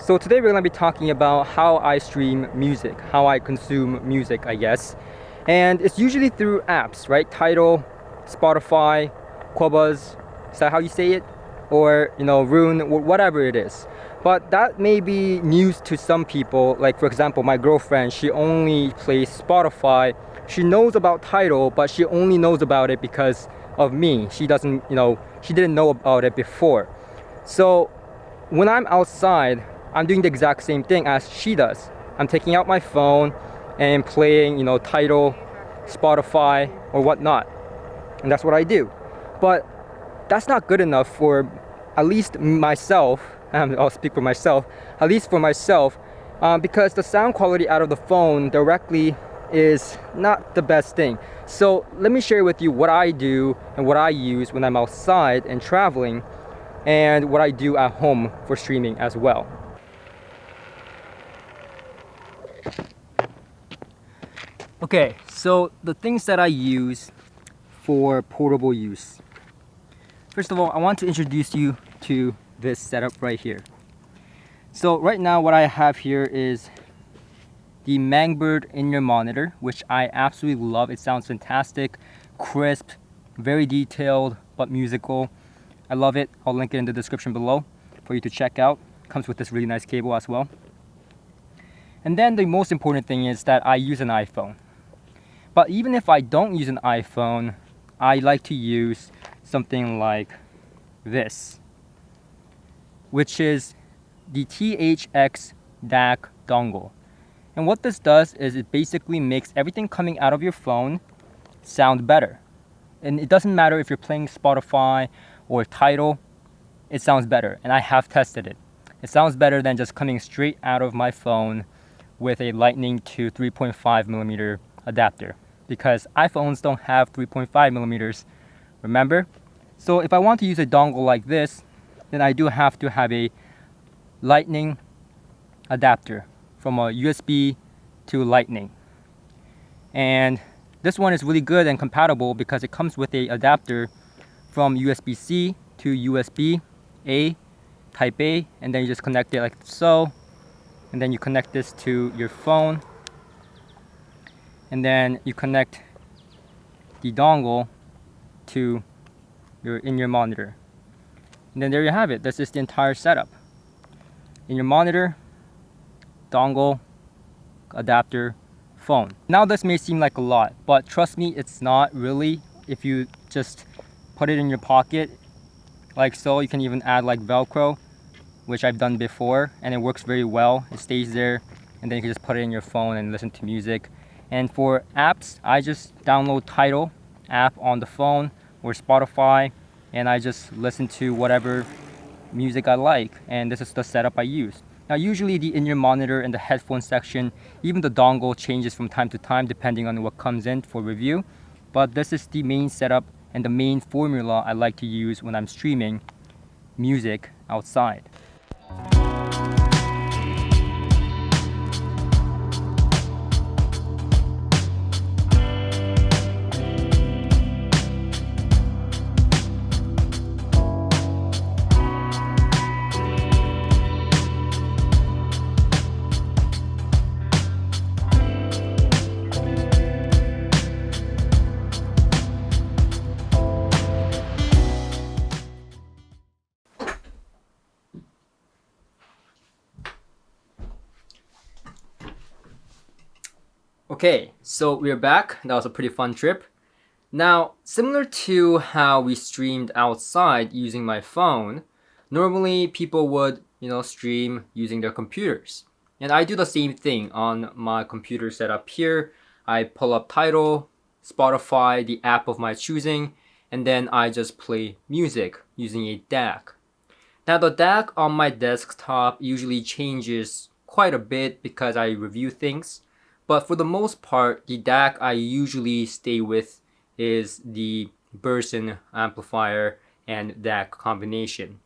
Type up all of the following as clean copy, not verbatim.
So today we're going to be talking about how I stream music, how I consume music, I guess. And it's usually through apps, right? Tidal, Spotify, Qobuz, is that how you say it? Or, ROON, whatever it is. But that may be news to some people. Like, for example, my girlfriend, she only plays Spotify. She knows about Tidal, but she only knows about it because of me. She doesn't, she didn't know about it before. So when I'm outside, I'm doing the exact same thing as she does. I'm taking out my phone and playing, Tidal, Spotify, or whatnot. And that's what I do. But that's not good enough for at least myself. I'll speak for myself. At least for myself, because the sound quality out of the phone directly is not the best thing. So let me share with you what I do and what I use when I'm outside and traveling, and what I do at home for streaming as well. Okay, so the things that I use for portable use. First of all, I want to introduce you to this setup right here. So right now what I have here is the Mangbird in-ear monitor, which I absolutely love. It sounds fantastic, crisp, very detailed, but musical. I love it. I'll link it in the description below for you to check out. Comes with this really nice cable as well. And then the most important thing is that I use an iPhone. But even if I don't use an iPhone, I like to use something like this, which is the THX DAC dongle. And what this does is it basically makes everything coming out of your phone sound better. And it doesn't matter if you're playing Spotify or Tidal, it sounds better. And I have tested it. It sounds better than just coming straight out of my phone with a Lightning to 3.5 millimeter adapter, because iPhones don't have 3.5 millimeters, remember? So if I want to use a dongle like this, then I do have to have a Lightning adapter from a USB to Lightning. And this one is really good and compatible because it comes with a adapter from USB-C to USB-A, Type A, and then you just connect it like so. And then you connect this to your phone. And then you connect the dongle to your in-ear monitor. And then there you have it. This is the entire setup. In-ear monitor, dongle, adapter, phone. Now this may seem like a lot, but trust me, it's not really. If you just put it in your pocket like so, you can even add like Velcro, which I've done before, and it works very well. It stays there, and then you can just put it in your phone and listen to music. And for apps, I just download Tidal app on the phone or Spotify, and I just listen to whatever music I like, and this is the setup I use. Now usually the in-ear monitor and the headphone section, even the dongle changes from time to time depending on what comes in for review, but this is the main setup and the main formula I like to use when I'm streaming music outside. Okay, so we're back. That was a pretty fun trip. Now, similar to how we streamed outside using my phone, normally people would, stream using their computers. And I do the same thing on my computer setup here. I pull up Tidal, Spotify, the app of my choosing, and then I just play music using a DAC. Now the DAC on my desktop usually changes quite a bit because I review things. But for the most part, the DAC I usually stay with is the Burson amplifier and DAC combination.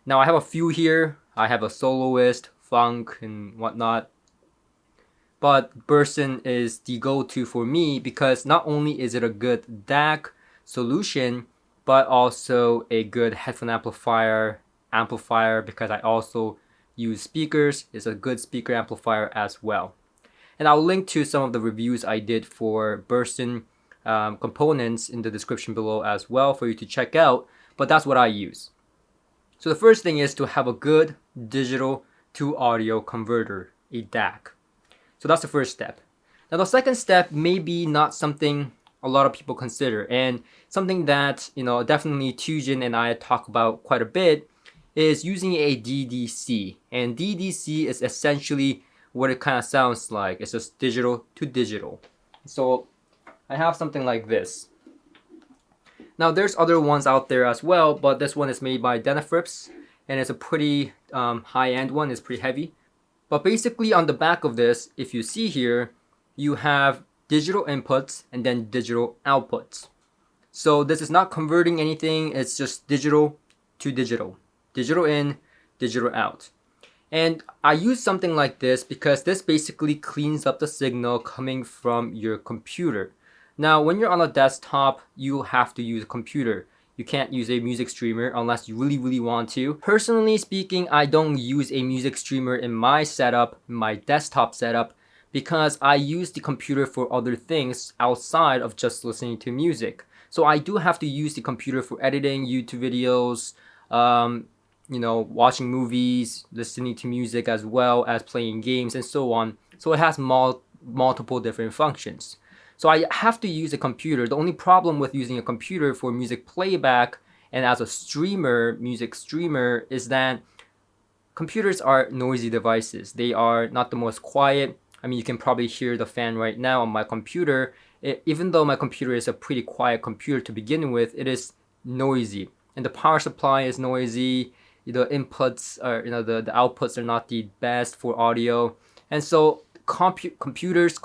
Now I have a few here. I have a soloist, funk, and whatnot. But Burson is the go-to for me because not only is it a good DAC solution, but also a good headphone amplifier because I also use speakers. It's a good speaker amplifier as well. And I'll link to some of the reviews I did for Burstyn components in the description below as well for you to check out, but that's what I use. So the first thing is to have a good digital to audio converter, a DAC. So that's the first step. Now the second step may be not something a lot of people consider, and something that definitely Tujin and I talk about quite a bit is using a DDC. And DDC is essentially what it kind of sounds like. It's just digital to digital. So I have something like this. Now there's other ones out there as well, but this one is made by Denafrips, and it's a pretty high-end one. It's pretty heavy. But basically on the back of this, if you see here, you have digital inputs and then digital outputs. So this is not converting anything, it's just digital to digital. Digital in, digital out. And I use something like this because this basically cleans up the signal coming from your computer. Now, when you're on a desktop, you have to use a computer. You can't use a music streamer unless you really want to. Personally speaking, I don't use a music streamer in my setup, my desktop setup, because I use the computer for other things outside of just listening to music. So I do have to use the computer for editing YouTube videos, watching movies, listening to music, as well as playing games and so on. So it has multiple different functions. So I have to use a computer. The only problem with using a computer for music playback and as a streamer, music streamer, is that computers are noisy devices. They are not the most quiet. I mean, you can probably hear the fan right now on my computer. Even though my computer is a pretty quiet computer to begin with, it is noisy. And the power supply is noisy. The inputs are, the outputs are not the best for audio. And so computers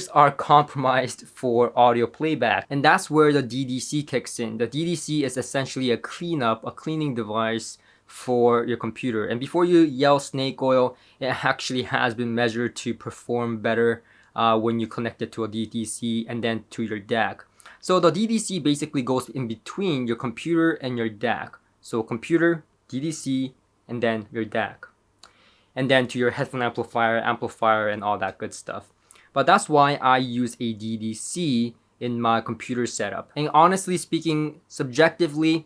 are compromised for audio playback. And that's where the DDC kicks in. The DDC is essentially a cleaning device for your computer. And before you yell snake oil, it actually has been measured to perform better when you connect it to a DDC and then to your DAC. So the DDC basically goes in between your computer and your DAC. So computer, DDC, and then your DAC. And then to your headphone amplifier, and all that good stuff. But that's why I use a DDC in my computer setup. And honestly speaking, subjectively,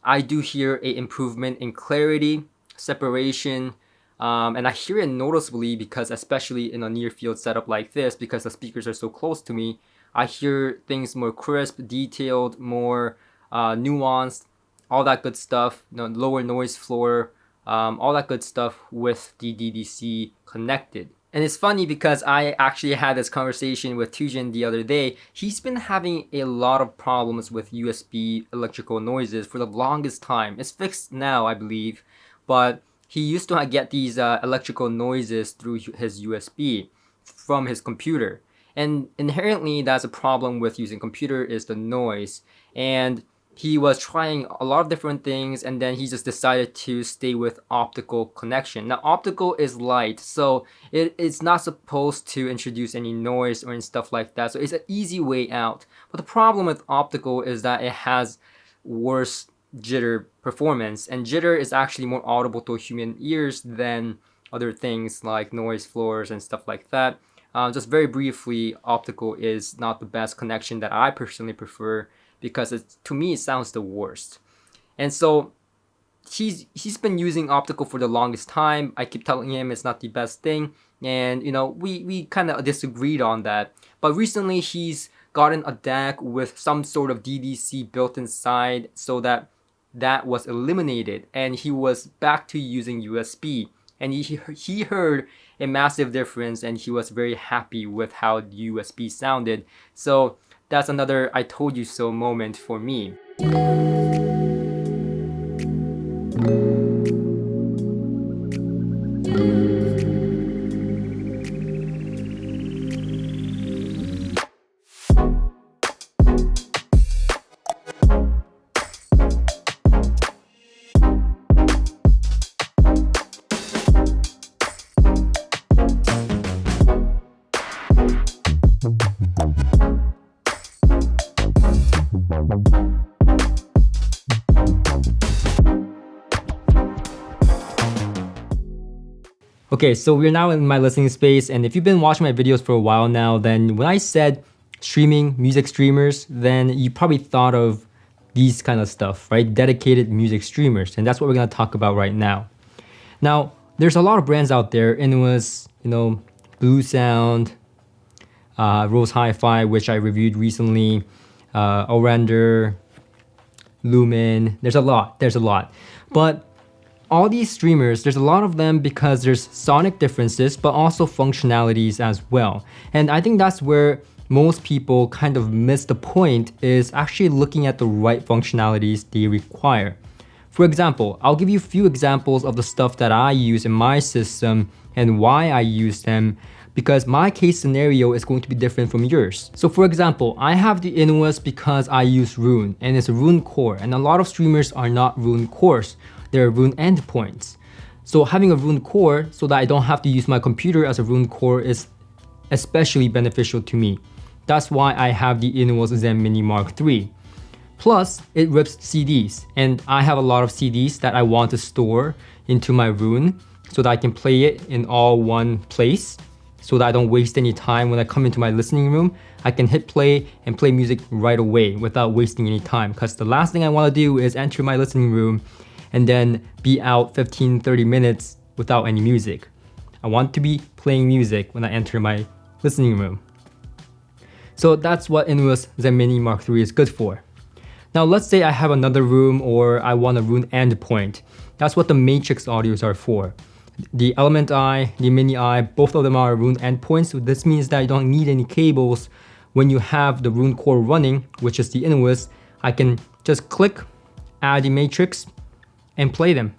I do hear an improvement in clarity, separation, and I hear it noticeably because especially in a near field setup like this, because the speakers are so close to me, I hear things more crisp, detailed, more nuanced, all that good stuff, lower noise floor, all that good stuff with the DDC connected. And it's funny because I actually had this conversation with Tujin the other day. He's been having a lot of problems with USB electrical noises for the longest time. It's fixed now, I believe, but he used to get these electrical noises through his USB from his computer. And inherently, that's a problem with using computer, is the noise. And he was trying a lot of different things, and then he just decided to stay with optical connection. Now, optical is light, so it's not supposed to introduce any noise or any stuff like that. So it's an easy way out. But the problem with optical is that it has worse jitter performance, and jitter is actually more audible to human ears than other things like noise floors and stuff like that. Just very briefly, optical is not the best connection that I personally prefer, because to me it sounds the worst. And so he's been using optical for the longest time. I keep telling him it's not the best thing, and we kind of disagreed on that. But recently he's gotten a DAC with some sort of DDC built inside, so that was eliminated, and he was back to using USB. And he heard a massive difference, and he was very happy with how the USB sounded. So that's another I told you so moment for me. Okay, so we're now in my listening space, and if you've been watching my videos for a while now, then when I said streaming, music streamers, then you probably thought of these kind of stuff, right? Dedicated music streamers, and that's what we're gonna talk about right now. Now, there's a lot of brands out there, and it was, Blue Sound, Rose HiFi, which I reviewed recently, Orender, Lumen. There's a lot. But all these streamers, there's a lot of them because there's sonic differences, but also functionalities as well. And I think that's where most people kind of miss the point, is actually looking at the right functionalities they require. For example, I'll give you a few examples of the stuff that I use in my system and why I use them, because my case scenario is going to be different from yours. So for example, I have the Inuus because I use ROON, and it's a ROON core, and a lot of streamers are not ROON cores, they're ROON endpoints. So having a ROON core so that I don't have to use my computer as a ROON core is especially beneficial to me. That's why I have the Inuus Zen Mini Mark III. Plus, it rips CDs, and I have a lot of CDs that I want to store into my ROON so that I can play it in all one place, so that I don't waste any time when I come into my listening room. I can hit play and play music right away without wasting any time, because the last thing I want to do is enter my listening room and then be out 15-30 minutes without any music. I want to be playing music when I enter my listening room. So that's what Inuus Zen Mini Mark III is good for. Now let's say I have another room, or I want a ROON endpoint. That's what the Matrix audios are for. The Element I, the Mini I, both of them are ROON endpoints. So this means that you don't need any cables when you have the ROON core running, which is the Inuus. I can just click, add the Matrix, and play them.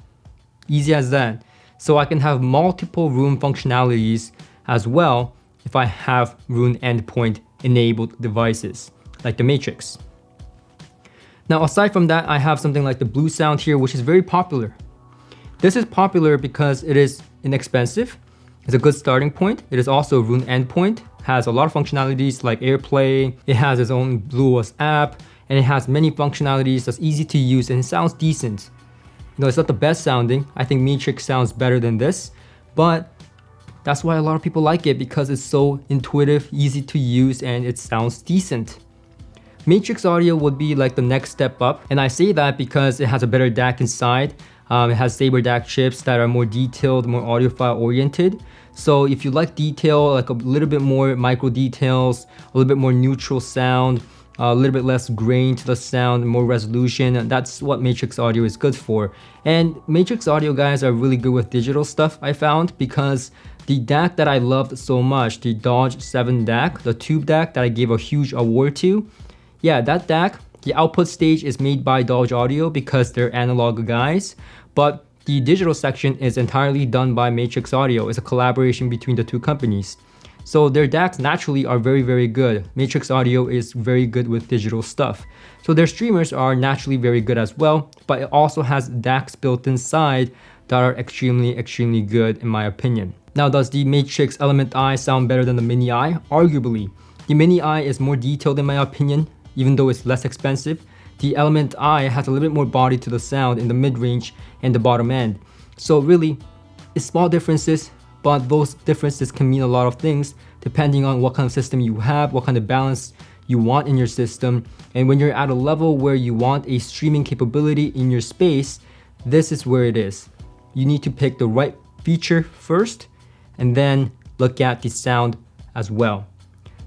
Easy as that. So I can have multiple ROON functionalities as well if I have ROON endpoint enabled devices, like the Matrix. Now aside from that, I have something like the Blue Sound here, which is very popular. This is popular because it is inexpensive, it's a good starting point. It is also a ROON endpoint, has a lot of functionalities like AirPlay, it has its own BlueOS app, and it has many functionalities that's easy to use, and it sounds decent. It's not the best sounding. I think Matrix sounds better than this, but that's why a lot of people like it, because it's so intuitive, easy to use, and it sounds decent. Matrix audio would be like the next step up, and I say that because it has a better DAC inside. It has Saber DAC chips that are more detailed, more audiophile oriented. So if you like detail, like a little bit more micro details, a little bit more neutral sound, a little bit less grain to the sound, more resolution, that's what Matrix audio is good for. And Matrix audio guys are really good with digital stuff, I found, because the DAC that I loved so much, the Dodge 7 DAC, the tube DAC that I gave a huge award to, yeah, that DAC, the output stage is made by Dodge Audio because they're analog guys, but the digital section is entirely done by Matrix Audio. It's a collaboration between the two companies. So their DACs naturally are very, very good. Matrix Audio is very good with digital stuff. So their streamers are naturally very good as well, but it also has DACs built inside that are extremely, extremely good in my opinion. Now, does the Matrix Element I sound better than the Mini I? Arguably. The Mini I is more detailed in my opinion, even though it's less expensive. The Element I has a little bit more body to the sound in the mid-range and the bottom end. So really, it's small differences, but those differences can mean a lot of things depending on what kind of system you have, what kind of balance you want in your system. And when you're at a level where you want a streaming capability in your space, this is where it is. You need to pick the right feature first and then look at the sound as well.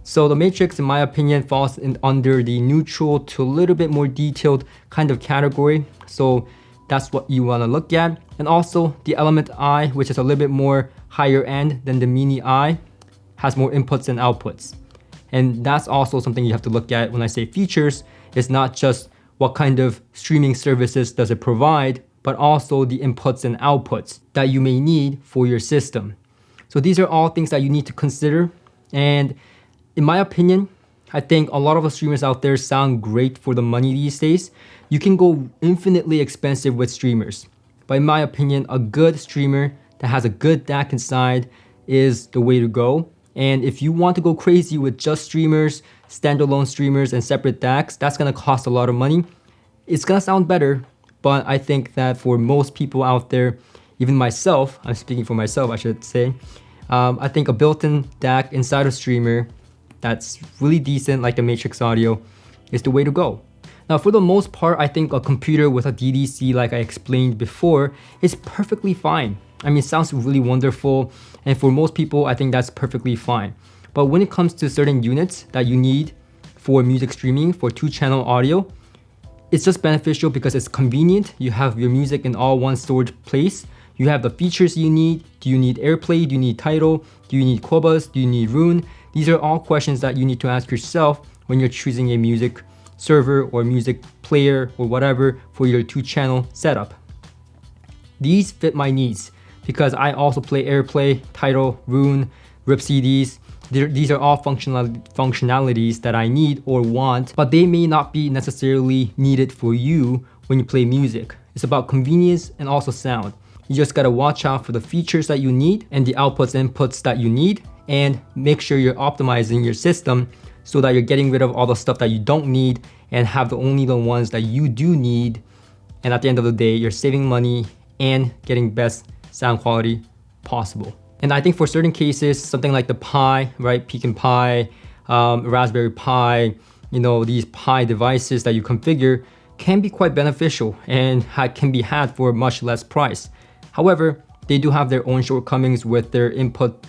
So the Matrix, in my opinion, falls under the neutral to a little bit more detailed kind of category. So that's what you want to look at. And also the Element I, which is a little bit more higher end than the Mini I, has more inputs and outputs. And that's also something you have to look at when I say features. It's not just what kind of streaming services does it provide, but also the inputs and outputs that you may need for your system. So these are all things that you need to consider. And in my opinion, I think a lot of the streamers out there sound great for the money these days. You can go infinitely expensive with streamers. But in my opinion, a good streamer that has a good DAC inside is the way to go. And if you want to go crazy with just streamers, standalone streamers, and separate DACs, that's gonna cost a lot of money. It's gonna sound better, but I think that for most people out there, even myself, I'm speaking for myself, I should say, I think a built-in DAC inside a streamer that's really decent, like the Matrix Audio, is the way to go. Now, for the most part, I think a computer with a DDC, like I explained before, is perfectly fine. I mean, it sounds really wonderful, and for most people, I think that's perfectly fine. But when it comes to certain units that you need for music streaming, for 2-channel audio, it's just beneficial because it's convenient. You have your music in all one storage place. You have the features you need. Do you need AirPlay? Do you need Tidal? Do you need Qobuz? Do you need ROON? These are all questions that you need to ask yourself when you're choosing a music server or music player or whatever for your 2-channel setup. These fit my needs because I also play AirPlay, Tidal, ROON, RIP CDs. These are all functionalities that I need or want, but they may not be necessarily needed for you when you play music. It's about convenience and also sound. You just gotta watch out for the features that you need and the outputs and inputs that you need, and make sure you're optimizing your system so that you're getting rid of all the stuff that you don't need and have only the ones that you do need. And at the end of the day, you're saving money and getting best sound quality possible. And I think for certain cases, something like the Pi, right? Pekin Pi, Raspberry Pi, these Pi devices that you configure can be quite beneficial and can be had for a much less price. However, they do have their own shortcomings with their input,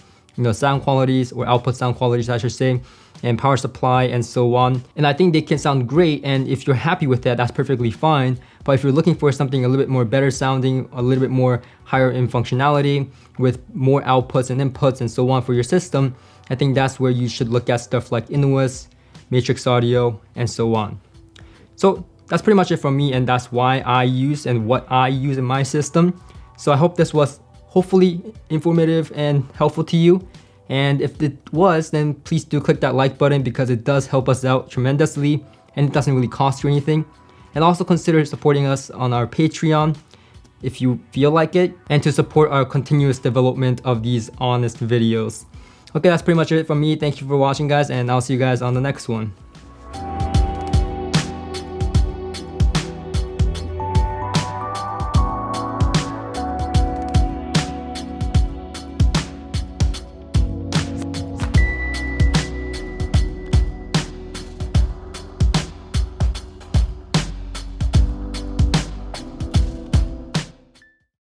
sound qualities, or output sound qualities, I should say, and power supply and so on. And I think they can sound great, and if you're happy with that, that's perfectly fine. But if you're looking for something a little bit more better sounding, a little bit more higher in functionality with more outputs and inputs and so on for your system, I think that's where you should look at stuff like Inuus, Matrix Audio, and so on. So that's pretty much it from me, and that's why I use and what I use in my system. So I hope this was hopefully informative and helpful to you. And if it was, then please do click that like button because it does help us out tremendously and it doesn't really cost you anything. And also consider supporting us on our Patreon if you feel like it, and to support our continuous development of these honest videos. Okay, that's pretty much it from me. Thank you for watching, guys, and I'll see you guys on the next one.